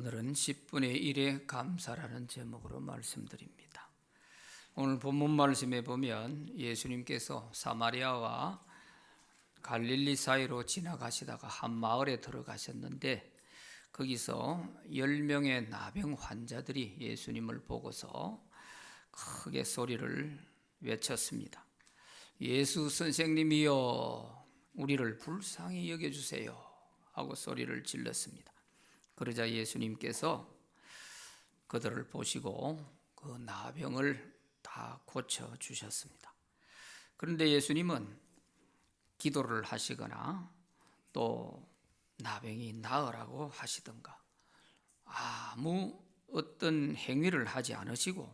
오늘은 10분의 1의 감사라는 제목으로 말씀드립니다. 오늘 본문 말씀에 보면 예수님께서 사마리아와 갈릴리 사이로 지나가시다가 한 마을에 들어가셨는데 거기서 10명의 나병 환자들이 예수님을 보고서 크게 소리를 외쳤습니다. 예수 선생님이여, 우리를 불쌍히 여겨주세요 하고 소리를 질렀습니다. 그러자 예수님께서 그들을 보시고 그 나병을 다 고쳐주셨습니다. 그런데 예수님은 기도를 하시거나 또 나병이 나으라고 하시던가 아무 어떤 행위를 하지 않으시고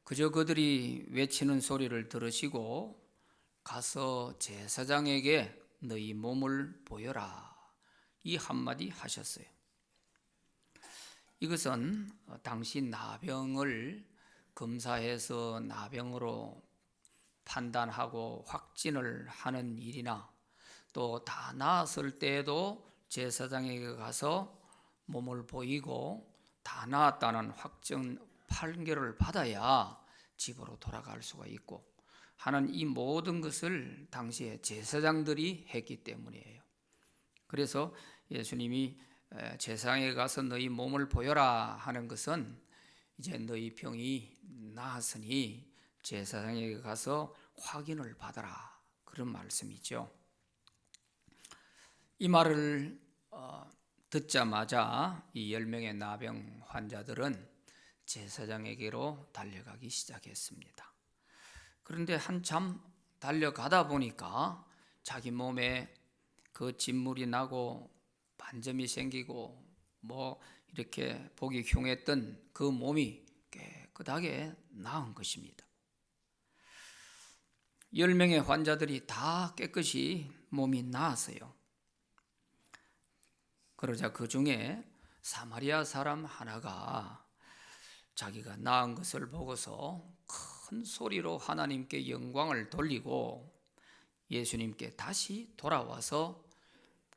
그저 그들이 외치는 소리를 들으시고 가서 제사장에게 너희 몸을 보여라, 이 한마디 하셨어요. 이것은 당시 나병을 검사해서 나병으로 판단하고 확진을 하는 일이나 또 다 나았을 때에도 제사장에게 가서 몸을 보이고 다 나았다는 확정 판결을 받아야 집으로 돌아갈 수가 있고 하는 이 모든 것을 당시에 제사장들이 했기 때문이에요. 그래서 예수님이 제사장에 가서 너희 몸을 보여라 하는 것은 이제 너희 병이 나았으니 제사장에게 가서 확인을 받아라, 그런 말씀이죠. 이 말을 듣자마자 이 10명의 나병 환자들은 제사장에게로 달려가기 시작했습니다. 그런데 한참 달려가다 보니까 자기 몸에 그 진물이 나고 반점이 생기고 이렇게 보기 흉했던 그 몸이 깨끗하게 나은 것입니다. 10명의 환자들이 다 깨끗이 몸이 나았어요. 그러자 그 중에 사마리아 사람 하나가 자기가 나은 것을 보고서 큰 소리로 하나님께 영광을 돌리고 예수님께 다시 돌아와서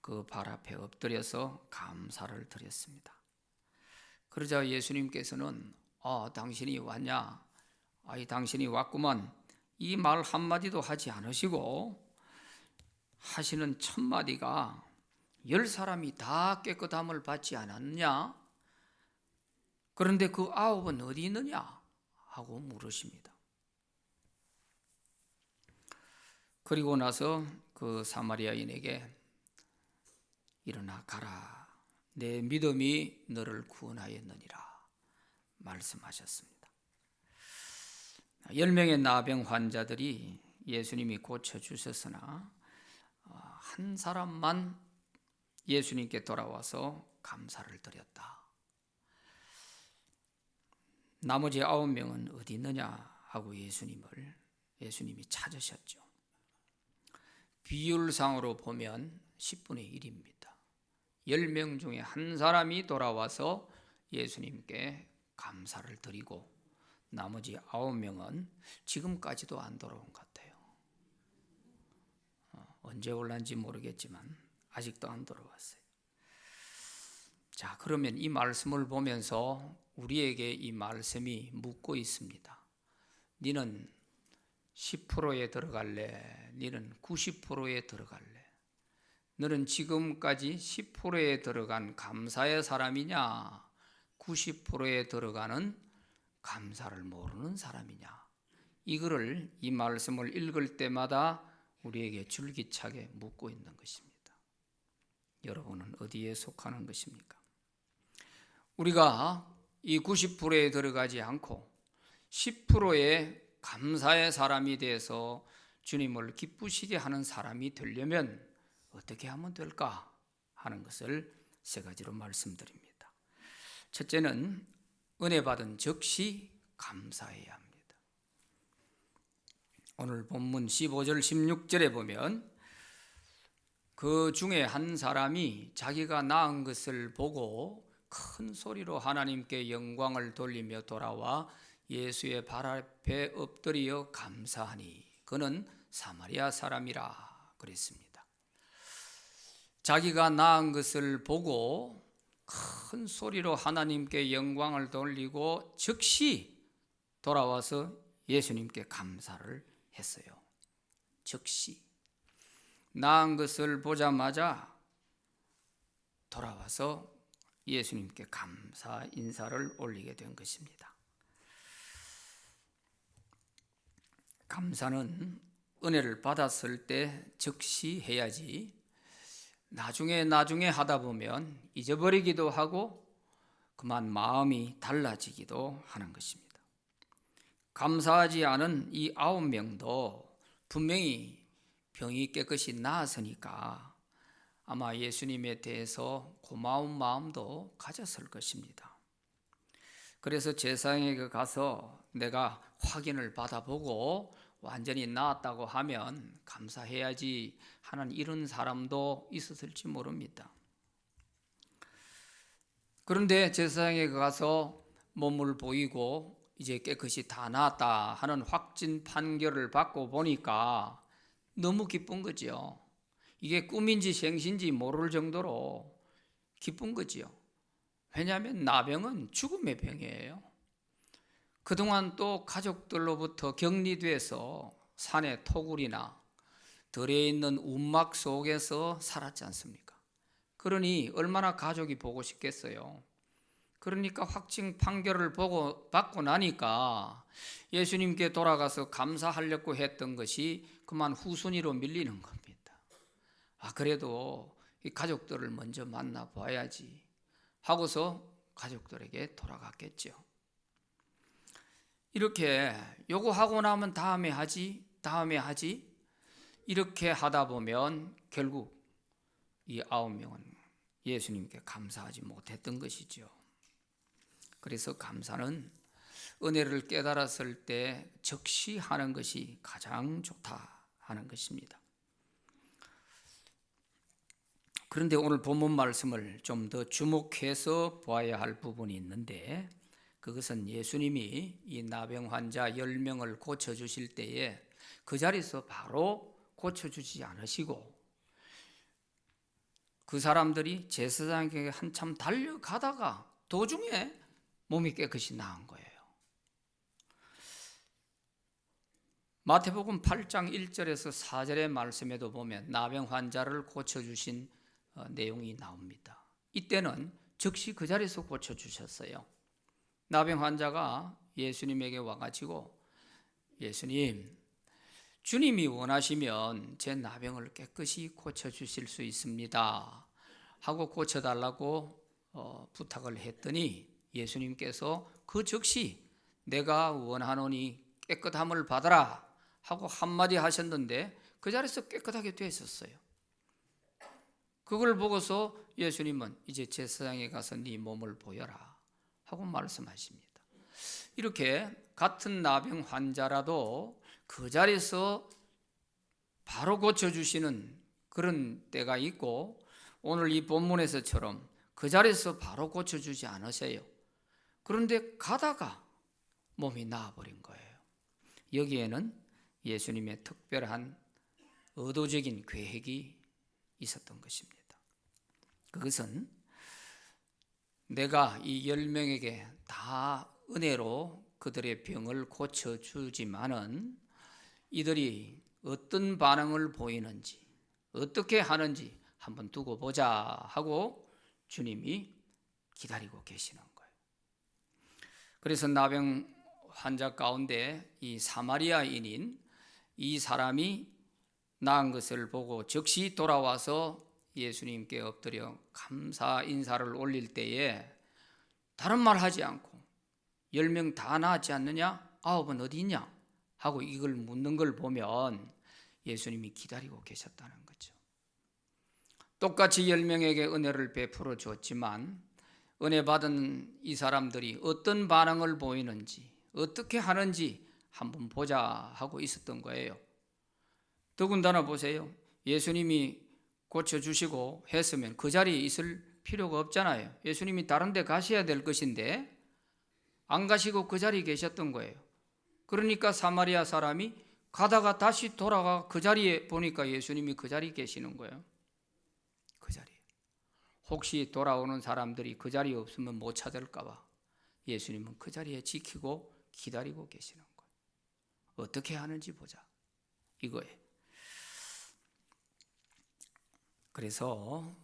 그 발 앞에 엎드려서 감사를 드렸습니다. 그러자 예수님께서는 당신이 왔냐? 당신이 왔구만. 이 말 한마디도 하지 않으시고 하시는 첫 마디가 10사람이 다 깨끗함을 받지 않았느냐? 그런데 그 9은 어디 있느냐? 하고 물으십니다. 그리고 나서 그 사마리아인에게 일어나 가라, 내 믿음이 너를 구원하였느니라 말씀하셨습니다. 10명의 나병 환자들이 예수님이 고쳐주셨으나 한 사람만 예수님께 돌아와서 감사를 드렸다. 나머지 9명은 어디 있느냐 하고 예수님이 찾으셨죠. 비율상으로 보면 10분의 1입니다. 10명 중에 한 사람이 돌아와서 예수님께 감사를 드리고 나머지 9명은 지금까지도 안 돌아온 것 같아요. 언제 올란지 모르겠지만 아직도 안 돌아왔어요. 자, 그러면 이 말씀을 보면서 우리에게 이 말씀이 묻고 있습니다. 너는 10%에 들어갈래? 너는 90%에 들어갈래? 너는 지금까지 10%에 들어간 감사의 사람이냐? 90%에 들어가는 감사를 모르는 사람이냐? 이 말씀을 읽을 때마다 우리에게 줄기차게 묻고 있는 것입니다. 여러분은 어디에 속하는 것입니까? 우리가 이 90%에 들어가지 않고 10%의 감사의 사람이 돼서 주님을 기쁘시게 하는 사람이 되려면 어떻게 하면 될까 하는 것을 세 가지로 말씀드립니다. 첫째는 은혜 받은 즉시 감사해야 합니다. 오늘 본문 15절 16절에 보면 그 중에 한 사람이 자기가 나은 것을 보고 큰 소리로 하나님께 영광을 돌리며 돌아와 예수의 발 앞에 엎드려 감사하니 그는 사마리아 사람이라 그랬습니다. 자기가 나은 것을 보고 큰 소리로 하나님께 영광을 돌리고 즉시 돌아와서 예수님께 감사를 했어요. 즉시 나은 것을 보자마자 돌아와서 예수님께 감사 인사를 올리게 된 것입니다. 감사는 은혜를 받았을 때 즉시 해야지 나중에 하다 보면 잊어버리기도 하고 그만 마음이 달라지기도 하는 것입니다. 감사하지 않은 이 9명도 분명히 병이 깨끗이 나았으니까 아마 예수님에 대해서 고마운 마음도 가졌을 것입니다. 그래서 제사장에게 가서 내가 확인을 받아보고 완전히 나았다고 하면 감사해야지 하는 이런 사람도 있었을지 모릅니다. 그런데 제사장에게 가서 몸을 보이고 이제 깨끗이 다 나았다 하는 확진 판결을 받고 보니까 너무 기쁜 거죠. 이게 꿈인지 생신지 모를 정도로 기쁜 거지요. 왜냐하면 나병은 죽음의 병이에요. 그동안 또 가족들로부터 격리돼서 산의 토굴이나 들에 있는 움막 속에서 살았지 않습니까? 그러니 얼마나 가족이 보고 싶겠어요. 그러니까 확진 판결을 받고 나니까 예수님께 돌아가서 감사하려고 했던 것이 그만 후순위로 밀리는 겁니다. 그래도 이 가족들을 먼저 만나봐야지 하고서 가족들에게 돌아갔겠죠. 이렇게 요구하고 나면 다음에 하지 이렇게 하다 보면 결국 이 9명은 예수님께 감사하지 못했던 것이죠. 그래서 감사는 은혜를 깨달았을 때 즉시 하는 것이 가장 좋다 하는 것입니다. 그런데 오늘 본문 말씀을 좀 더 주목해서 보아야 할 부분이 있는데 그것은 예수님이 이 나병 환자 10명을 고쳐주실 때에 그 자리에서 바로 고쳐주지 않으시고 그 사람들이 제사장에게 한참 달려가다가 도중에 몸이 깨끗이 나은 거예요. 마태복음 8장 1절에서 4절의 말씀에도 보면 나병 환자를 고쳐주신 내용이 나옵니다. 이때는 즉시 그 자리에서 고쳐주셨어요. 나병 환자가 예수님에게 와가지고 예수님, 주님이 원하시면 제 나병을 깨끗이 고쳐주실 수 있습니다 하고 고쳐달라고 부탁을 했더니 예수님께서 그 즉시 내가 원하노니 깨끗함을 받아라 하고 한마디 하셨는데 그 자리에서 깨끗하게 되었어요. 그걸 보고서 예수님은 이제 제사장에 가서 네 몸을 보여라 하고 말씀하십니다. 이렇게 같은 나병 환자라도 그 자리에서 바로 고쳐주시는 그런 때가 있고 오늘 이 본문에서처럼 그 자리에서 바로 고쳐주지 않으세요. 그런데 가다가 몸이 나아버린 거예요. 여기에는 예수님의 특별한 의도적인 계획이 있었던 것입니다. 그것은 내가 이 10명에게 다 은혜로 그들의 병을 고쳐주지만은 이들이 어떤 반응을 보이는지 어떻게 하는지 한번 두고 보자 하고 주님이 기다리고 계시는 거예요. 그래서 나병 환자 가운데 이 사마리아인인 이 사람이 나은 것을 보고 즉시 돌아와서 예수님께 엎드려 감사 인사를 올릴 때에 다른 말 하지 않고 10명 다 나았지 않느냐? 9은 어디 있냐? 하고 이걸 묻는 걸 보면 예수님이 기다리고 계셨다는 거죠. 똑같이 10명에게 은혜를 베풀어 줬지만 은혜 받은 이 사람들이 어떤 반응을 보이는지 어떻게 하는지 한번 보자 하고 있었던 거예요. 더군다나 보세요. 예수님이 고쳐주시고 했으면 그 자리에 있을 필요가 없잖아요. 예수님이 다른 데 가셔야 될 것인데 안 가시고 그 자리에 계셨던 거예요. 그러니까 사마리아 사람이 가다가 다시 돌아가 그 자리에 보니까 예수님이 그 자리에 계시는 거예요. 그 자리에. 혹시 돌아오는 사람들이 그 자리에 없으면 못 찾을까 봐 예수님은 그 자리에 지키고 기다리고 계시는 거예요. 어떻게 하는지 보자 이거예요. 그래서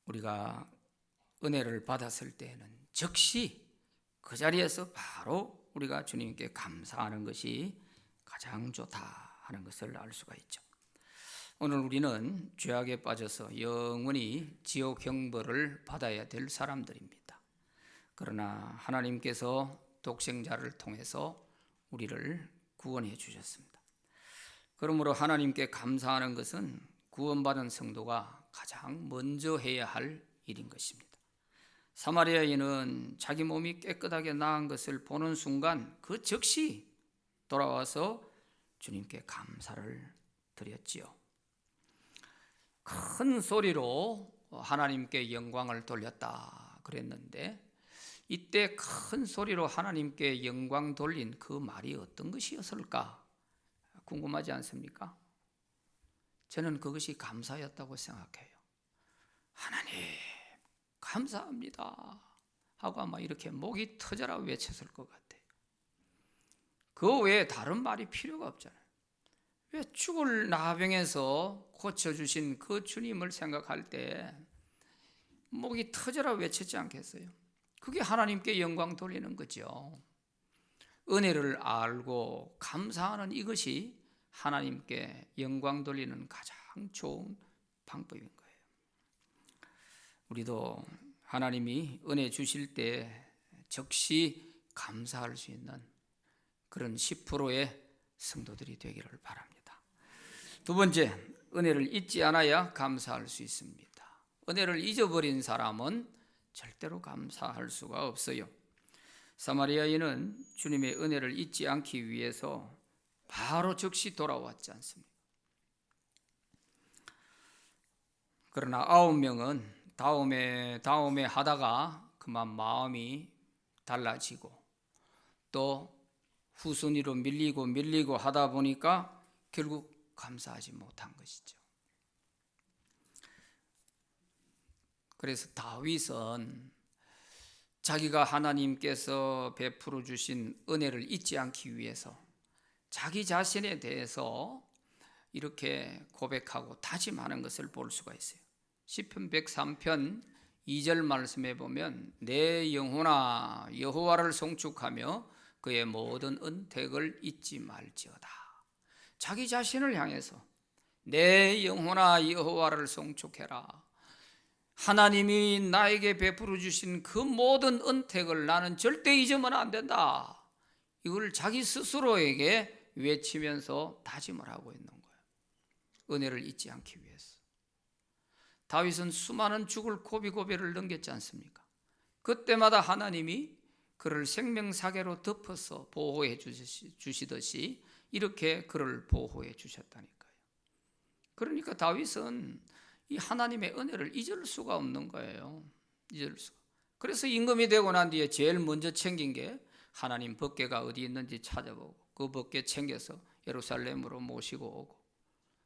우리가 은혜를 받았을 때에는 즉시 그 자리에서 바로 우리가 주님께 감사하는 것이 가장 좋다 하는 것을 알 수가 있죠. 오늘 우리는 죄악에 빠져서 영원히 지옥 형벌을 받아야 될 사람들입니다. 그러나 하나님께서 독생자를 통해서 우리를 구원해 주셨습니다. 그러므로 하나님께 감사하는 것은 구원받은 성도가 가장 먼저 해야 할 일인 것입니다. 사마리아 여인은 자기 몸이 깨끗하게 나은 것을 보는 순간 그 즉시 돌아와서 주님께 감사를 드렸지요. 큰 소리로 하나님께 영광을 돌렸다 그랬는데 이때 큰 소리로 하나님께 영광 돌린 그 말이 어떤 것이었을까 궁금하지 않습니까? 저는 그것이 감사였다고 생각해요. 하나님 감사합니다 하고 아마 이렇게 목이 터져라 외쳤을 것 같아요. 그 외에 다른 말이 필요가 없잖아요. 왜 죽을 나병에서 고쳐주신 그 주님을 생각할 때 목이 터져라 외쳤지 않겠어요? 그게 하나님께 영광 돌리는 거죠. 은혜를 알고 감사하는 이것이 하나님께 영광 돌리는 가장 좋은 방법인 거예요. 우리도 하나님이 은혜 주실 때 즉시 감사할 수 있는 그런 10%의 성도들이 되기를 바랍니다. 두 번째, 은혜를 잊지 않아야 감사할 수 있습니다. 은혜를 잊어버린 사람은 절대로 감사할 수가 없어요. 사마리아인은 주님의 은혜를 잊지 않기 위해서 바로 즉시 돌아왔지 않습니까? 그러나 9명은 다음에 하다가 그만 마음이 달라지고 또 후순위로 밀리고 하다 보니까 결국 감사하지 못한 것이죠. 그래서 다윗은 자기가 하나님께서 베풀어 주신 은혜를 잊지 않기 위해서 자기 자신에 대해서 이렇게 고백하고 다짐하는 것을 볼 수가 있어요. 시편 103편 2절 말씀에 보면 내 영혼아 여호와를 송축하며 그의 모든 은택을 잊지 말지어다. 자기 자신을 향해서 내 영혼아 여호와를 송축해라. 하나님이 나에게 베풀어 주신 그 모든 은택을 나는 절대 잊으면 안 된다. 이걸 자기 스스로에게 외치면서 다짐을 하고 있는 거예요. 은혜를 잊지 않기 위해서. 다윗은 수많은 죽을 고비고비를 넘겼지 않습니까? 그때마다 하나님이 그를 생명사계로 덮어서 보호해 주시듯이 이렇게 그를 보호해 주셨다니까요. 그러니까 다윗은 이 하나님의 은혜를 잊을 수가 없는 거예요. 잊을 수가. 그래서 임금이 되고 난 뒤에 제일 먼저 챙긴 게 하나님 법궤가 어디 있는지 찾아보고 그 법궤 챙겨서 예루살렘으로 모시고 오고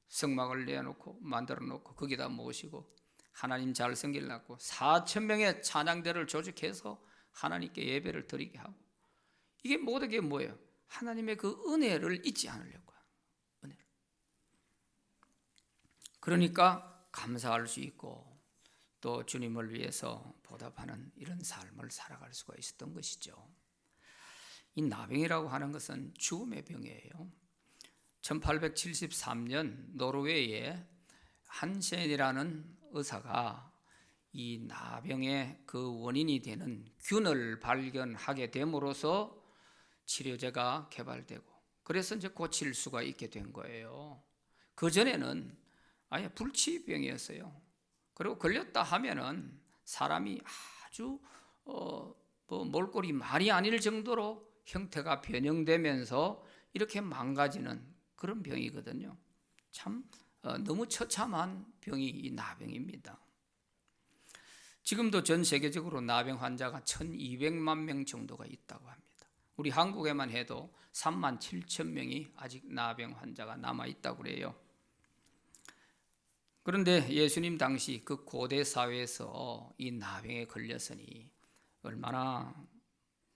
성막을 내놓고 만들어 놓고 거기다 모시고 하나님 잘 섬기려고 4,000명의 찬양대를 조직해서 하나님께 예배를 드리게 하고 이게 모든 게 뭐예요? 하나님의 그 은혜를 잊지 않으려고요. 은혜를. 그러니까 감사할 수 있고 또 주님을 위해서 보답하는 이런 삶을 살아갈 수가 있었던 것이죠. 이 나병이라고 하는 것은 죽음의 병이에요. 1873년 노르웨이에 한센이라는 의사가 이 나병의 그 원인이 되는 균을 발견하게 됨으로써 치료제가 개발되고 그래서 이제 고칠 수가 있게 된 거예요. 그전에는 아예 불치병이었어요. 그리고 걸렸다 하면은 사람이 아주 몰골이 말이 아닐 정도로 형태가 변형되면서 이렇게 망가지는 그런 병이거든요. 참 너무 처참한 병이 이 나병입니다. 지금도 전 세계적으로 나병 환자가 1200만 명 정도가 있다고 합니다. 우리 한국에만 해도 3만 7천 명이 아직 나병 환자가 남아 있다고 그래요. 그런데 예수님 당시 그 고대 사회에서 이 나병에 걸렸으니 얼마나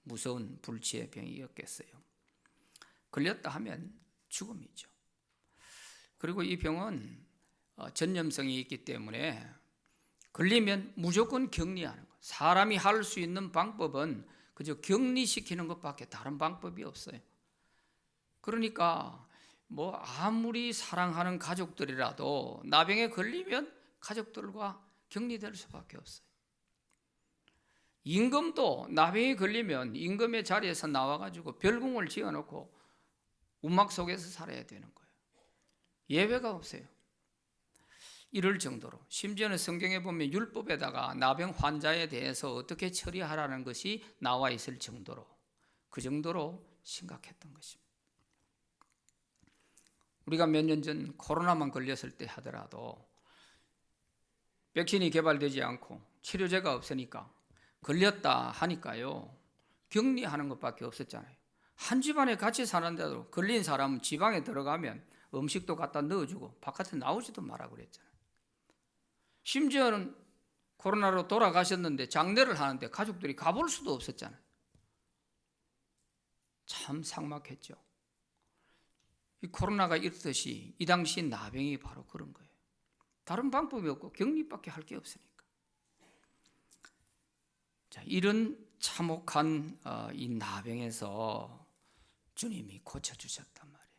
무서운 불치의 병이었겠어요. 걸렸다 하면 죽음이죠. 그리고 이 병은 전염성이 있기 때문에 걸리면 무조건 격리하는 것. 사람이 할 수 있는 방법은 그저 격리시키는 것밖에 다른 방법이 없어요. 그러니까 뭐 아무리 사랑하는 가족들이라도 나병에 걸리면 가족들과 격리될 수밖에 없어요. 임금도 나병에 걸리면 임금의 자리에서 나와가지고 별궁을 지어놓고 움막 속에서 살아야 되는 거예요. 예외가 없어요. 이럴 정도로, 심지어는 성경에 보면 율법에다가 나병 환자에 대해서 어떻게 처리하라는 것이 나와 있을 정도로, 그 정도로 심각했던 것입니다. 우리가 몇 년 전 코로나만 걸렸을 때 하더라도 백신이 개발되지 않고 치료제가 없으니까 걸렸다 하니까요, 격리하는 것밖에 없었잖아요. 한 집안에 같이 사는데도 걸린 사람은 지방에 들어가면 음식도 갖다 넣어주고 바깥에 나오지도 마라 그랬잖아요. 심지어는 코로나로 돌아가셨는데 장례를 하는데 가족들이 가볼 수도 없었잖아요. 참 삭막했죠. 이 코로나가 이렇듯이 이 당시 나병이 바로 그런 거예요. 다른 방법이 없고 격리밖에 할 게 없으니까. 자, 이런 참혹한 이 나병에서 주님이 고쳐주셨단 말이에요.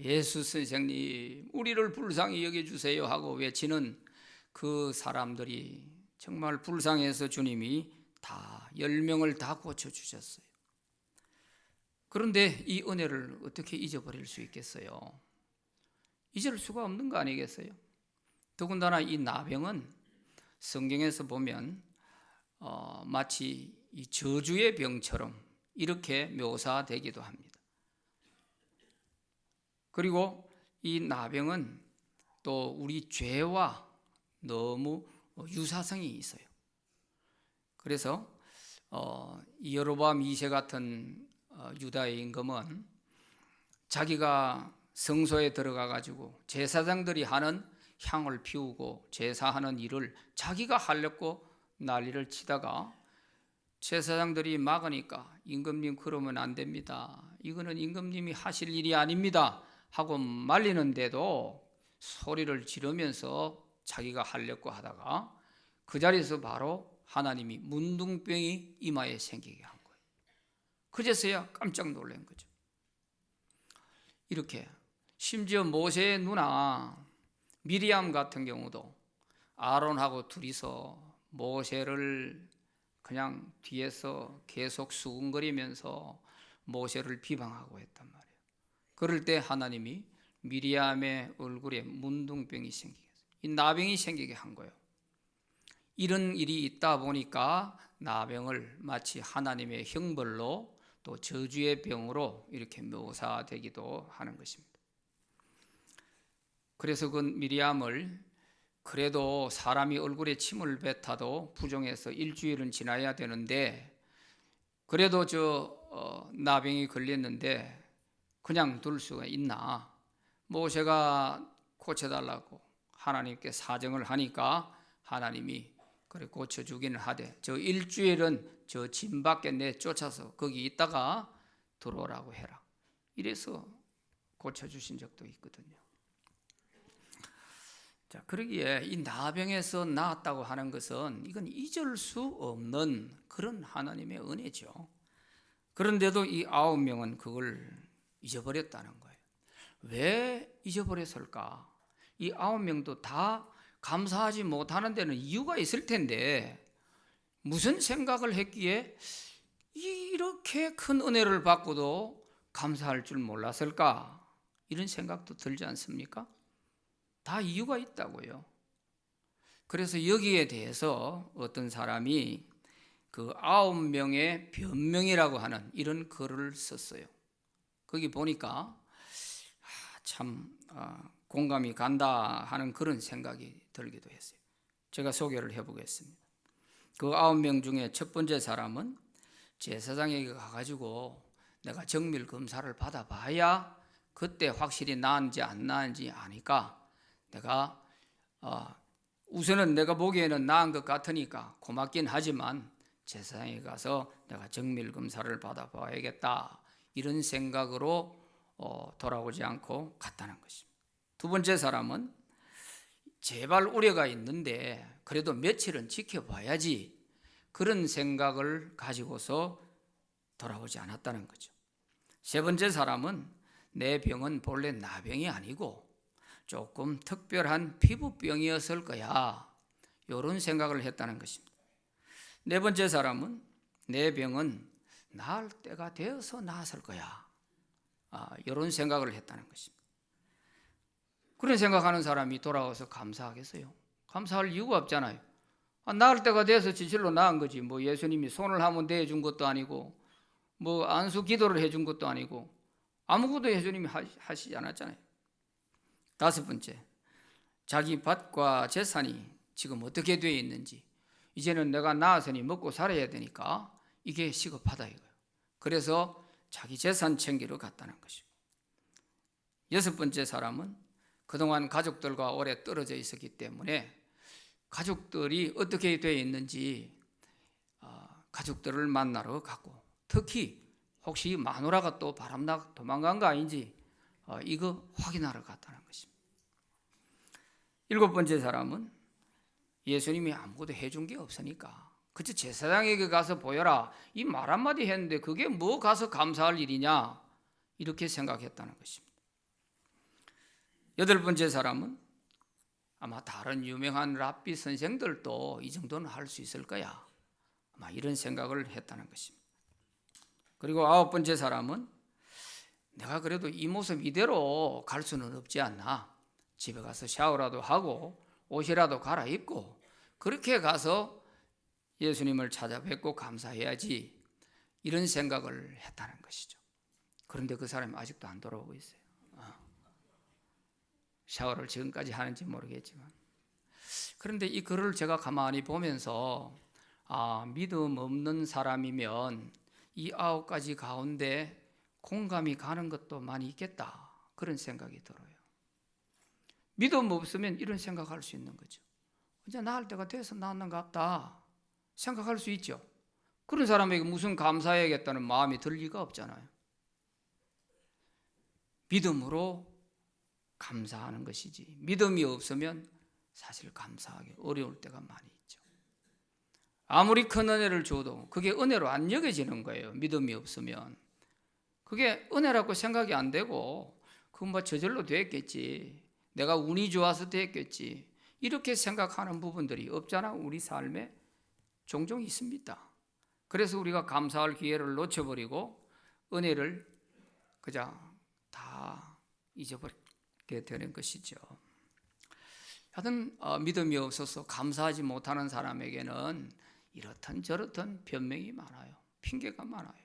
예수 선생님, 우리를 불쌍히 여겨주세요 하고 외치는 그 사람들이 정말 불쌍해서 주님이 다 10명을 다 고쳐주셨어요. 그런데 이 은혜를 어떻게 잊어버릴 수 있겠어요? 잊을 수가 없는 거 아니겠어요? 더군다나 이 나병은 성경에서 보면 마치 이 저주의 병처럼 이렇게 묘사되기도 합니다. 그리고 이 나병은 또 우리 죄와 너무 유사성이 있어요. 그래서 이 여로보암 2세 같은 유다의 임금은 자기가 성소에 들어가 가지고 제사장들이 하는 향을 피우고 제사하는 일을 자기가 하려고 난리를 치다가 제사장들이 막으니까 임금님 그러면 안 됩니다. 이거는 임금님이 하실 일이 아닙니다 하고 말리는데도 소리를 지르면서 자기가 하려고 하다가 그 자리에서 바로 하나님이 문둥병이 이마에 생기게 한 거예요. 그제서야 깜짝 놀란 거죠. 이렇게 심지어 모세의 누나 미리암 같은 경우도 아론하고 둘이서 모세를 그냥 뒤에서 계속 수군거리면서 모세를 비방하고 했단 말이에요. 그럴 때 하나님이 미리암의 얼굴에 문둥병이 생기게 했어요. 이 나병이 생기게 한 거예요. 이런 일이 있다 보니까 나병을 마치 하나님의 형벌로 또 저주의 병으로 이렇게 묘사되기도 하는 것입니다. 그래서 그 미리암을 그래도 사람이 얼굴에 침을 뱉어도 부정해서 일주일은 지나야 되는데 그래도 나병이 걸렸는데 그냥 둘 수가 있나? 모세가 고쳐달라고 하나님께 사정을 하니까 하나님이 그래 고쳐주기는 하되 저 일주일은 저 진 밖에 내쫓아서 거기 있다가 들어오라고 해라. 이래서 고쳐주신 적도 있거든요. 자, 그러기에 이 나병에서 나았다고 하는 것은 이건 잊을 수 없는 그런 하나님의 은혜죠. 그런데도 이 9명은 그걸 잊어버렸다는 거예요. 왜 잊어버렸을까? 이 9명도 다 감사하지 못하는 데는 이유가 있을 텐데 무슨 생각을 했기에 이렇게 큰 은혜를 받고도 감사할 줄 몰랐을까? 이런 생각도 들지 않습니까? 다 이유가 있다고요. 그래서 여기에 대해서 어떤 사람이 그 9명의 변명이라고 하는 이런 글을 썼어요. 거기 보니까 참 공감이 간다 하는 그런 생각이 들기도 했어요. 제가 소개를 해보겠습니다. 그 9명 중에 첫 번째 사람은 제사장에게 가가지고 내가 정밀 검사를 받아봐야 그때 확실히 나은지 안 나은지 아니까 내가 우선은 내가 보기에는 나은 것 같으니까 고맙긴 하지만 제사장에 가서 내가 정밀 검사를 받아봐야겠다, 이런 생각으로 돌아오지 않고 갔다는 것입니다. 두 번째 사람은 제발 우려가 있는데 그래도 며칠은 지켜봐야지, 그런 생각을 가지고서 돌아오지 않았다는 거죠. 세 번째 사람은 내 병은 본래 나병이 아니고 조금 특별한 피부병이었을 거야, 이런 생각을 했다는 것입니다. 네 번째 사람은 내 병은 나을 때가 되어서 나았을 거야, 이런 생각을 했다는 것입니다. 그런 생각하는 사람이 돌아와서 감사하겠어요? 감사할 이유가 없잖아요. 나을 때가 돼서 진실로 나은 거지. 뭐 예수님이 손을 한번 대해준 것도 아니고, 뭐 안수 기도를 해준 것도 아니고, 아무것도 예수님이 하시지 않았잖아요. 다섯 번째, 자기 밭과 재산이 지금 어떻게 되어 있는지, 이제는 내가 나았으니 먹고 살아야 되니까 이게 시급하다 이거예요. 그래서 자기 재산 챙기러 갔다는 것이고, 여섯 번째 사람은 그동안 가족들과 오래 떨어져 있었기 때문에 가족들이 어떻게 되어 있는지 가족들을 만나러 갔고, 특히 혹시 마누라가 또 바람나 도망간 거 아닌지 이거 확인하러 갔다는 것입니다. 일곱 번째 사람은 예수님이 아무것도 해준 게 없으니까 그저 제사장에게 가서 보여라, 이 말 한마디 했는데 그게 뭐 가서 감사할 일이냐, 이렇게 생각했다는 것입니다. 여덟 번째 사람은 아마 다른 유명한 랍비 선생들도 이 정도는 할 수 있을 거야, 아마 이런 생각을 했다는 것입니다. 그리고 아홉 번째 사람은 내가 그래도 이 모습 이대로 갈 수는 없지 않나, 집에 가서 샤워라도 하고 옷이라도 갈아입고 그렇게 가서 예수님을 찾아뵙고 감사해야지, 이런 생각을 했다는 것이죠. 그런데 그 사람이 아직도 안 돌아오고 있어요. 샤워를 지금까지 하는지 모르겠지만, 그런데 이 글을 제가 가만히 보면서 믿음 없는 사람이면 이 9가지 가운데 공감이 가는 것도 많이 있겠다, 그런 생각이 들어요. 믿음 없으면 이런 생각할 수 있는 거죠. 이제 나을 때가 돼서 나았는가 보다 생각할 수 있죠. 그런 사람에게 무슨 감사해야겠다는 마음이 들 리가 없잖아요. 믿음으로 감사하는 것이지, 믿음이 없으면 사실 감사하기 어려울 때가 많이 있죠. 아무리 큰 은혜를 줘도 그게 은혜로 안 여겨지는 거예요. 믿음이 없으면 그게 은혜라고 생각이 안 되고, 그건 뭐 저절로 됐겠지, 내가 운이 좋아서 됐겠지, 이렇게 생각하는 부분들이 없잖아. 우리 삶에 종종 있습니다. 그래서 우리가 감사할 기회를 놓쳐버리고 은혜를 그저 다 잊어버리게 되는 것이죠. 하여튼 믿음이 없어서 감사하지 못하는 사람에게는 이렇든 저렇든 변명이 많아요. 핑계가 많아요.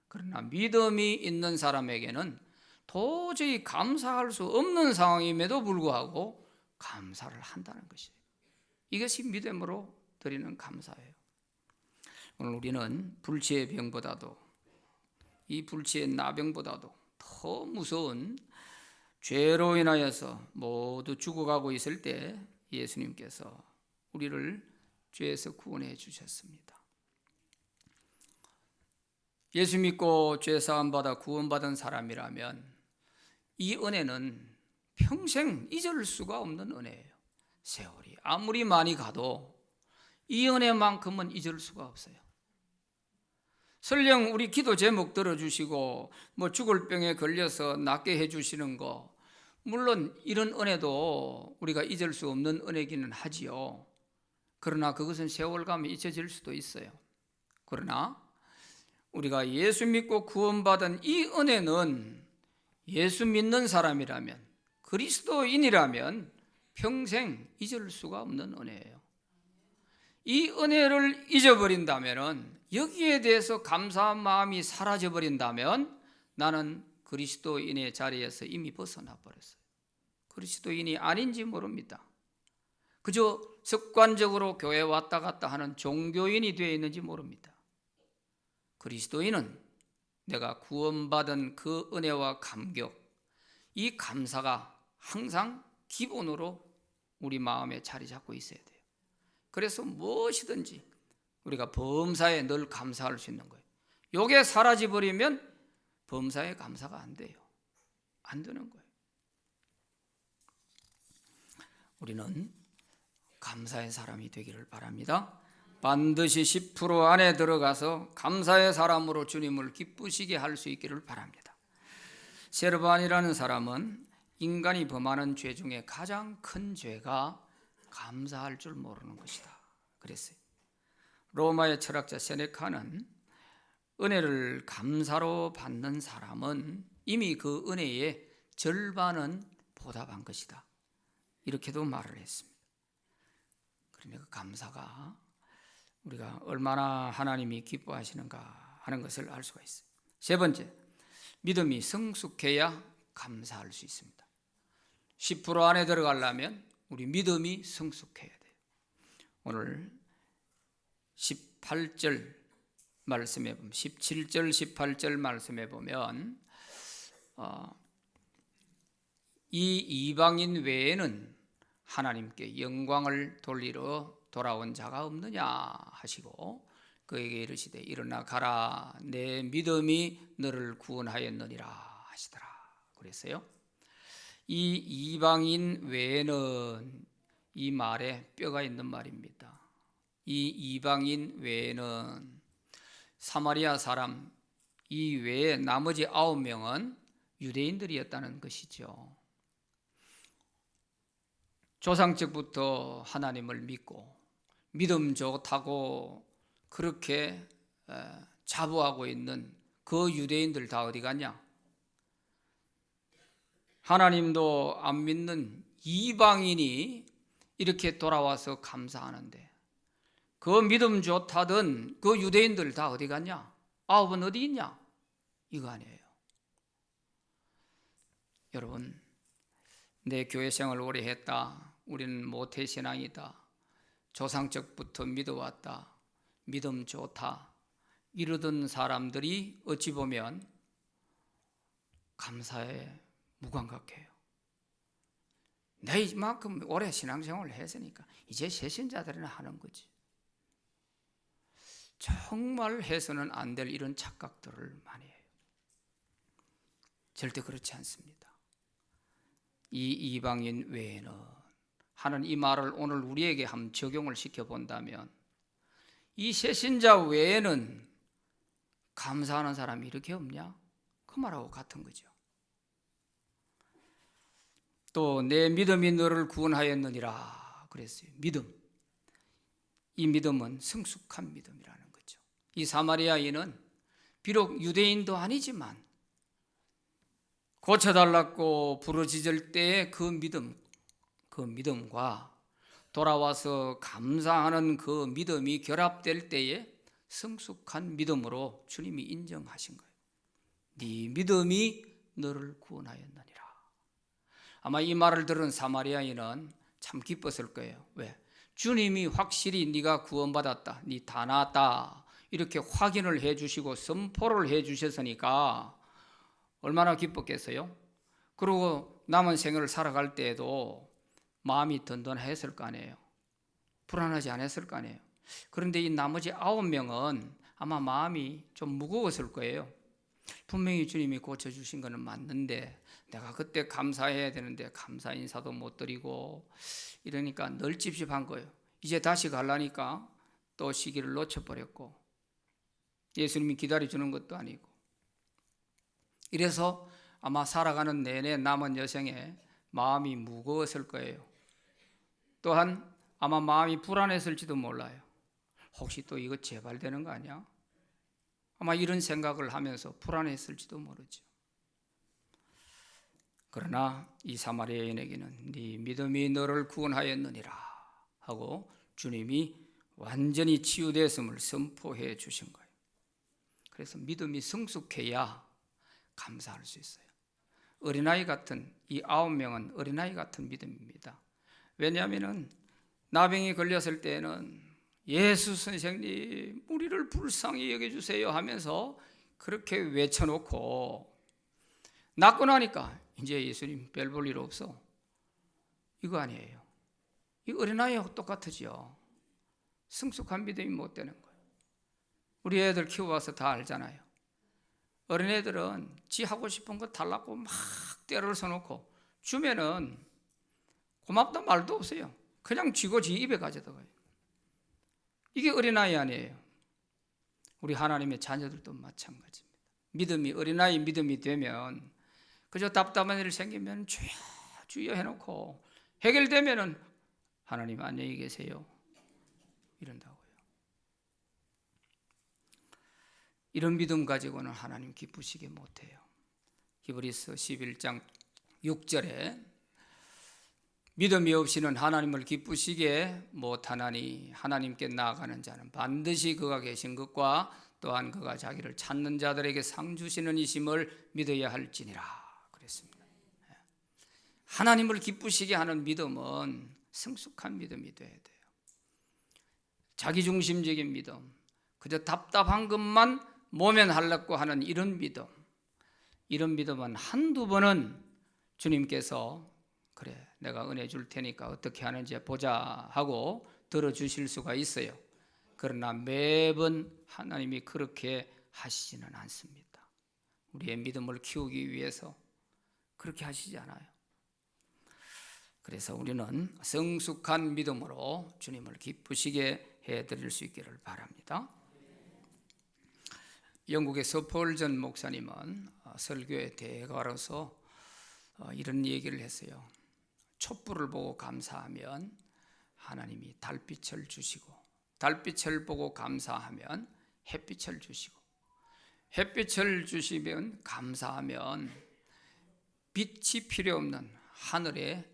그러나 믿음이 있는 사람에게는 도저히 감사할 수 없는 상황임에도 불구하고 감사를 한다는 것이에요. 이것이 믿음으로 드리는 감사예요. 오늘 우리는 불치의 병보다도, 이 불치의 나병보다도 더 무서운 죄로 인하여서 모두 죽어가고 있을 때 예수님께서 우리를 죄에서 구원해 주셨습니다. 예수 믿고 죄 사함 받아 구원받은 사람이라면 이 은혜는 평생 잊을 수가 없는 은혜예요. 세월이 아무리 많이 가도 이 은혜만큼은 잊을 수가 없어요. 설령 우리 기도 제목 들어주시고 뭐 죽을 병에 걸려서 낫게 해주시는 거, 물론 이런 은혜도 우리가 잊을 수 없는 은혜기는 하지요. 그러나 그것은 세월 가면 잊혀질 수도 있어요. 그러나 우리가 예수 믿고 구원받은 이 은혜는 예수 믿는 사람이라면, 그리스도인이라면 평생 잊을 수가 없는 은혜예요. 이 은혜를 잊어버린다면, 여기에 대해서 감사한 마음이 사라져버린다면 나는 그리스도인의 자리에서 이미 벗어나 버렸어요. 그리스도인이 아닌지 모릅니다. 그저 습관적으로 교회 왔다 갔다 하는 종교인이 되어 있는지 모릅니다. 그리스도인은 내가 구원받은 그 은혜와 감격, 이 감사가 항상 기본으로 우리 마음에 자리 잡고 있어야 돼요. 그래서 무엇이든지 우리가 범사에 늘 감사할 수 있는 거예요. 요게 사라져버리면 범사에 감사가 안 돼요. 안 되는 거예요. 우리는 감사의 사람이 되기를 바랍니다. 반드시 10% 안에 들어가서 감사의 사람으로 주님을 기쁘시게 할 수 있기를 바랍니다. 세르반이라는 사람은 인간이 범하는 죄 중에 가장 큰 죄가 감사할 줄 모르는 것이다 그랬어요. 로마의 철학자 세네카는 은혜를 감사로 받는 사람은 이미 그 은혜의 절반은 보답한 것이다, 이렇게도 말을 했습니다. 그러니까 감사가 우리가 얼마나 하나님이 기뻐하시는가 하는 것을 알 수가 있어요. 세 번째, 믿음이 성숙해야 감사할 수 있습니다. 10% 안에 들어가려면 우리 믿음이 성숙해야 돼요. 오늘 18절 말씀해 보면 17절 18절 말씀해 보면 이 이방인 외에는 하나님께 영광을 돌리러 돌아온 자가 없느냐 하시고 그에게 이르시되 일어나 가라 내 믿음이 너를 구원하였느니라 하시더라 그랬어요. 이 이방인 외에는 이 말에 뼈가 있는 말입니다. 이 이방인 외에는 사마리아 사람 이 외에 나머지 9명은 유대인들이었다는 것이죠. 조상적부터 하나님을 믿고 믿음 좋다고 그렇게 자부하고 있는 그 유대인들 다 어디 갔냐? 하나님도 안 믿는 이방인이 이렇게 돌아와서 감사하는데 그 믿음 좋다던 그 유대인들 다 어디 갔냐? 9은 어디 있냐? 이거 아니에요. 여러분, 내 교회 생활 오래 했다. 우리는 모태신앙이다. 조상적부터 믿어왔다. 믿음 좋다. 이러던 사람들이 어찌 보면 감사에 무감각해요. 내 이만큼 오래 신앙생활을 했으니까 이제 새신자들은 하는 거지. 정말 해서는 안 될 이런 착각들을 많이 해요. 절대 그렇지 않습니다. 이 이방인 외에는 하는 이 말을 오늘 우리에게 한번 적용을 시켜본다면 이 새신자 외에는 감사하는 사람이 이렇게 없냐? 그 말하고 같은 거죠. 또 내 믿음이 너를 구원하였느니라 그랬어요. 믿음. 이 믿음은 성숙한 믿음이라는 거죠. 이 사마리아인은 비록 유대인도 아니지만 고쳐달라고 부르짖을 때의 그 믿음과 돌아와서 감사하는 그 믿음이 결합될 때에 성숙한 믿음으로 주님이 인정하신 거예요. 네 믿음이 너를 구원하였느니라. 아마 이 말을 들은 사마리아인은 참 기뻤을 거예요. 왜? 주님이 확실히 네가 구원받았다, 네 다 나았다 이렇게 확인을 해주시고 선포를 해주셨으니까 얼마나 기뻤겠어요? 그리고 남은 생을 살아갈 때에도 마음이 든든했을 거 아니에요. 불안하지 않았을 거 아니에요. 그런데 이 나머지 9명은 아마 마음이 좀 무거웠을 거예요. 분명히 주님이 고쳐주신 것은 맞는데 내가 그때 감사해야 되는데 감사 인사도 못 드리고 이러니까 늘 찝찝한 거예요. 이제 다시 가려니까 또 시기를 놓쳐버렸고 예수님이 기다려주는 것도 아니고 이래서 아마 살아가는 내내 남은 여생에 마음이 무거웠을 거예요. 또한 아마 마음이 불안했을지도 몰라요. 혹시 또 이거 재발되는 거 아니야? 아마 이런 생각을 하면서 불안했을지도 모르죠. 그러나 이 사마리아인에게는 네 믿음이 너를 구원하였느니라 하고 주님이 완전히 치유됐음을 선포해 주신 거예요. 그래서 믿음이 성숙해야 감사할 수 있어요. 어린아이 같은 이 9명은 어린아이 같은 믿음입니다. 왜냐하면 나병이 걸렸을 때는 예수 선생님 우리를 불쌍히 여겨주세요 하면서 그렇게 외쳐놓고 낫고 나니까 이제 예수님 별 볼 일 없어 이거 아니에요. 이 어린아이하고 똑같으지요. 성숙한 믿음이 못 되는 거예요. 우리 애들 키워봐서 다 알잖아요. 어린애들은 지 하고 싶은 거 달라고 막 때를 써놓고 주면은 고맙다 말도 없어요. 그냥 쥐고 지 입에 가져다가요. 이게 어린아이 아니에요. 우리 하나님의 자녀들도 마찬가지입니다. 믿음이 어린아이 믿음이 되면 그저 답답한 일 생기면 주여 주여 해놓고 해결되면은 하나님 안녕히 계세요 이런다고요. 이런 믿음 가지고는 하나님 기쁘시게 못해요. 히브리서 11장 6절에 믿음이 없이는 하나님을 기쁘시게 못하나니 하나님께 나아가는 자는 반드시 그가 계신 것과 또한 그가 자기를 찾는 자들에게 상 주시는 이심을 믿어야 할지니라 그랬습니다. 하나님을 기쁘시게 하는 믿음은 성숙한 믿음이 돼야 돼요. 자기중심적인 믿음, 그저 답답한 것만 모면하려고 하는 이런 믿음은 한두 번은 주님께서 그래 내가 은혜 줄 테니까 어떻게 하는지 보자 하고 들어주실 수가 있어요. 그러나 매번 하나님이 그렇게 하시지는 않습니다. 우리의 믿음을 키우기 위해서 그렇게 하시지 않아요. 그래서 우리는 성숙한 믿음으로 주님을 기쁘시게 해드릴 수 있기를 바랍니다. 영국의 서폴 전 목사님은 설교의 대가로서 이런 얘기를 했어요. 촛불을 보고 감사하면 하나님이 달빛을 주시고 달빛을 보고 감사하면 햇빛을 주시고 햇빛을 주시면 감사하면 빛이 필요 없는 하늘에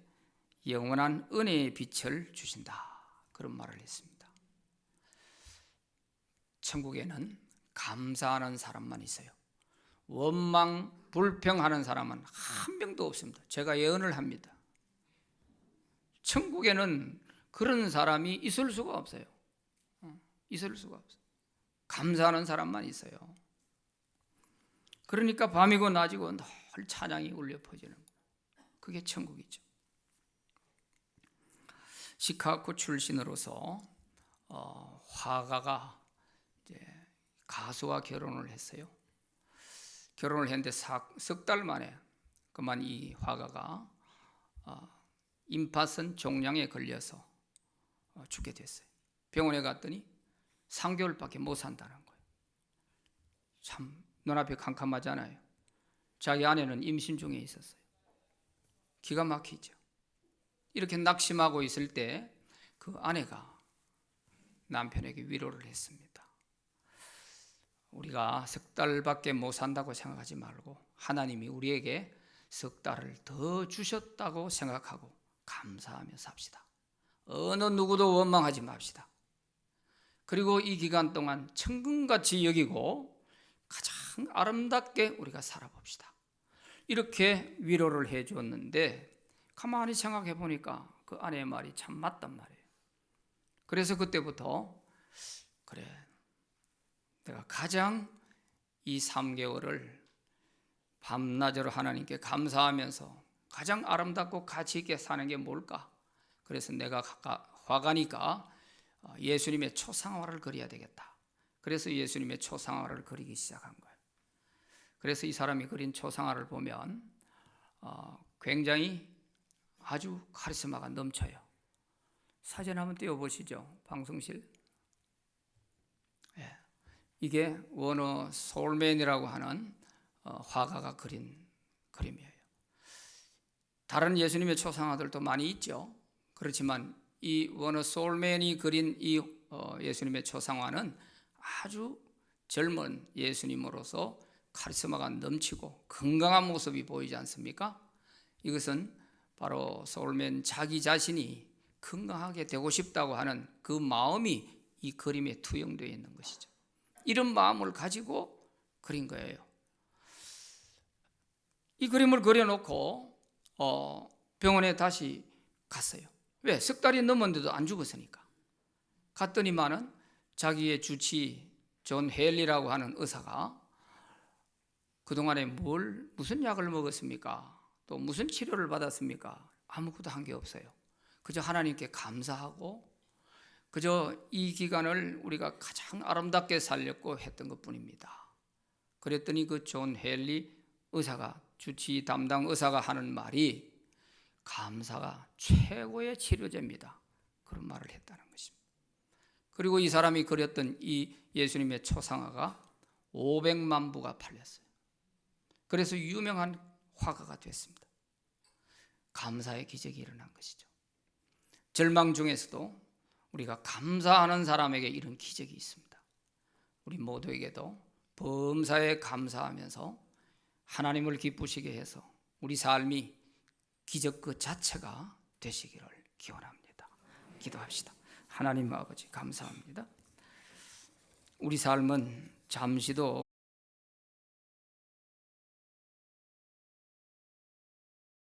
영원한 은혜의 빛을 주신다. 그런 말을 했습니다. 천국에는 감사하는 사람만 있어요. 원망, 불평하는 사람은 한 명도 없습니다. 제가 예언을 합니다. 천국에는 그런 사람이 있을 수가 없어요. 있을 수가 없어요. 감사하는 사람만 있어요. 그러니까 밤이고 낮이고 늘 찬양이 울려 퍼지는 거예요. 그게 천국이죠. 시카고 출신으로서 화가가 이제 가수와 결혼을 했어요. 결혼을 했는데 석 달 만에 그만 이 화가가 임파선 종양에 걸려서 죽게 됐어요. 병원에 갔더니 3개월밖에 못 산다는 거예요. 참 눈앞이 캄캄하잖아요. 자기 아내는 임신 중에 있었어요. 기가 막히죠. 이렇게 낙심하고 있을 때 그 아내가 남편에게 위로를 했습니다. 우리가 석 달밖에 못 산다고 생각하지 말고 하나님이 우리에게 석 달을 더 주셨다고 생각하고 감사하며 삽시다. 어느 누구도 원망하지 맙시다. 그리고 이 기간 동안 천금같이 여기고 가장 아름답게 우리가 살아봅시다. 이렇게 위로를 해 주었는데 가만히 생각해 보니까 그 아내의 말이 참 맞단 말이에요. 그래서 그때부터 그래 내가 가장 이 3개월을 밤낮으로 하나님께 감사하면서 가장 아름답고 가치 있게 사는 게 뭘까? 그래서 내가 화가니까 예수님의 초상화를 그려야 되겠다. 그래서 예수님의 초상화를 그리기 시작한 거예요. 그래서 이 사람이 그린 초상화를 보면 굉장히 아주 카리스마가 넘쳐요. 사진 한번 띄워보시죠. 방송실. 예. 이게 워너 소울맨이라고 하는 화가가 그린 그림이에요. 다른 예수님의 초상화들도 많이 있죠. 그렇지만 이 워너 소울맨이 그린 이 예수님의 초상화는 아주 젊은 예수님으로서 카리스마가 넘치고 건강한 모습이 보이지 않습니까? 이것은 바로 소울맨 자기 자신이 건강하게 되고 싶다고 하는 그 마음이 이 그림에 투영되어 있는 것이죠. 이런 마음을 가지고 그린 거예요. 이 그림을 그려놓고 병원에 다시 갔어요. 왜? 석 달이 넘었는데도 안 죽었으니까. 갔더니만은 자기의 주치 존 헬리라고 하는 의사가 그동안에 무슨 약을 먹었습니까? 또 무슨 치료를 받았습니까? 아무것도 한 게 없어요. 그저 하나님께 감사하고 그저 이 기간을 우리가 가장 아름답게 살렸고 했던 것뿐입니다. 그랬더니 그 존 헨리 의사가, 주치 담당 의사가 하는 말이 감사가 최고의 치료제입니다. 그런 말을 했다는 것입니다. 그리고 이 사람이 그렸던 이 예수님의 초상화가 500만 부가 팔렸어요. 그래서 유명한 화가가 됐습니다. 감사의 기적이 일어난 것이죠. 절망 중에서도 우리가 감사하는 사람에게 이런 기적이 있습니다. 우리 모두에게도 범사에 감사하면서 하나님을 기쁘시게 해서 우리 삶이 기적 그 자체가 되시기를 기원합니다. 기도합시다. 하나님 아버지 감사합니다. 우리 삶은 잠시도